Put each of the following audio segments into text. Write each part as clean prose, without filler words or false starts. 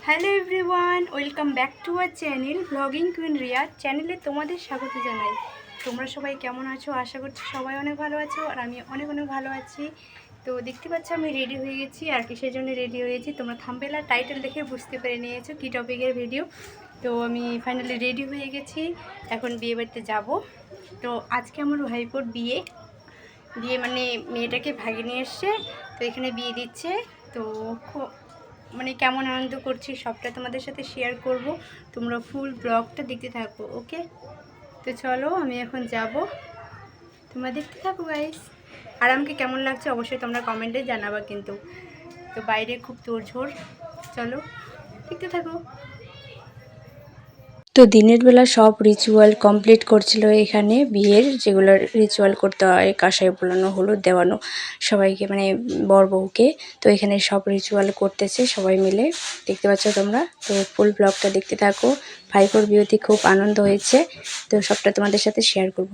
Hello everyone, welcome back to our channel blogging queen Riya চ্যানেলে তোমাদের স্বাগত জানাই। তোমরা সবাই কেমন আছো? আশা করছি সবাই অনেক ভালো আছো, আর আমি অনেক অনেক ভালো আছি। তো দেখতে পাচ্ছ আমি রেডি হয়ে গেছি। আর কিসের জন্য রেডি হয়েছি তোমরা থাম্বনেল আর টাইটেল দেখে বুঝতে পেরে নিয়েছো কী টপিকের ভিডিও। তো আমি ফাইনালি রেডি হয়ে গেছি, এখন বিয়ে বাড়িতে যাব। তো আজকে আমার ভাইপোর বিয়ে মানে মেয়েটাকে ভাগিয়ে নিয়ে এসছে, তো এখানে বিয়ে দিচ্ছে। তো মানে কেমন আনন্দ করছি সবটা তোমাদের সাথে শেয়ার করব, তোমরা ফুল ব্লগটা দেখতে থাকো। ওকে, তো চলো আমি এখন যাব, তোমরা দেখতে থাকো গাইস। আর আমাকে কেমন লাগছে অবশ্যই তোমরা কমেন্টে জানাবা কিন্তু। তো বাইরে খুব তোড়ঝোড়, চলো দেখতে থাকো। তো দিনের বেলা সব রিচুয়াল কমপ্লিট করছিল এখানে বিয়ের, যেগুলো রিচুয়াল করতে হয়, কাঁসায় বোলানো, হলুদ দেওয়ানো সবাইকে, মানে বর বউকে। তো এখানে সব রিচুয়াল করতেছে সবাই মিলে, দেখতে পাচ্ছ তোমরা। তো ফুল ব্লগটা দেখতে থাকো। ভাইপোর বিয়েতে খুব আনন্দ হয়েছে, তো সবটা তোমাদের সাথে শেয়ার করব।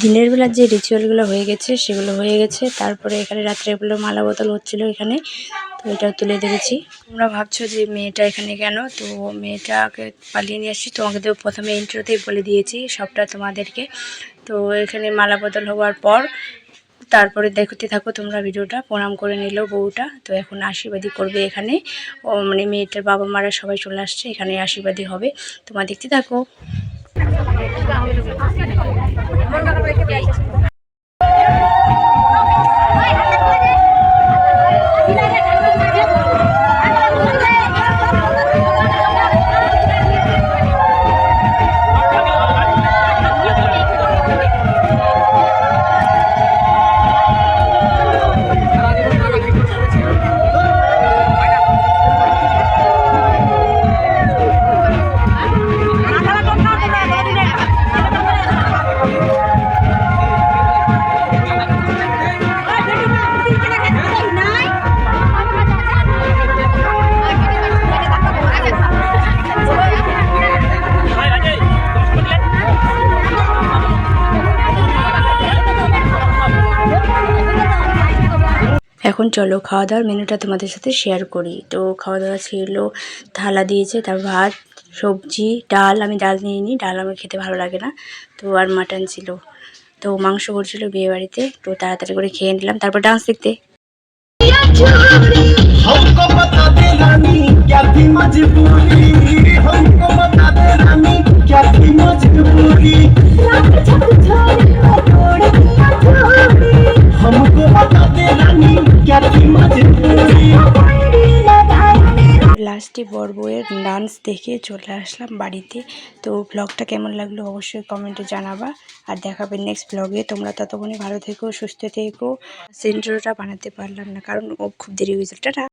দিনের বেলা যে রিচুয়ালগুলো হয়ে গেছে সেগুলো হয়ে গেছে। তারপরে এখানে রাত্রেবেলা মালা বদল হচ্ছিল এখানে, তো এটাও তুলে দেখেছি। তোমরা ভাবছো যে মেয়েটা এখানে কেন, তো মেয়েটাকে পালিয়ে নিয়ে আসছি। তোমাকে তো প্রথমে ইন্ট্রোতেই বলে দিয়েছি সবটা তোমাদেরকে। তো এখানে মালা বদল হওয়ার পর তারপরে দেখতে থাকো তোমরা ভিডিওটা। প্রণাম করে নিল বউটা, তো এখন আশীর্বাদী করবে এখানে। ও মানে মেয়েটার বাবা মারা সবাই চলে আসছে, এখানে আশীর্বাদী হবে, তোমরা দেখতে থাকো। এখন চলো খাওয়া দাওয়ার মেনুটা তোমাদের সাথে শেয়ার করি। তো খাওয়া দাওয়া ছিল, থালা দিয়েছে, তার ভাত, সবজি, ডাল। আমি ডাল নিইনি, ডাল আমার খেতে ভালো লাগে না। তো আর মাটন ছিল, তো মাংস করছিল বিয়ে বাড়িতে। তো তাড়াতাড়ি করে খেয়ে নিলাম, তারপর ডান্স দেখতে। লাস্টে বর বউয়ের ডান্স দেখে চলে আসলাম বাড়িতে। তো ব্লগটা কেমন লাগলো অবশ্যই কমেন্টে জানাবা, আর দেখাবে নেক্সট ব্লগে। তোমরা ততক্ষণে ভালো থেকো, সুস্থ থেকো। সেন্টারটা বানাতে পারলাম না কারণ ও খুব দেরি হয়েছিল। টাটা।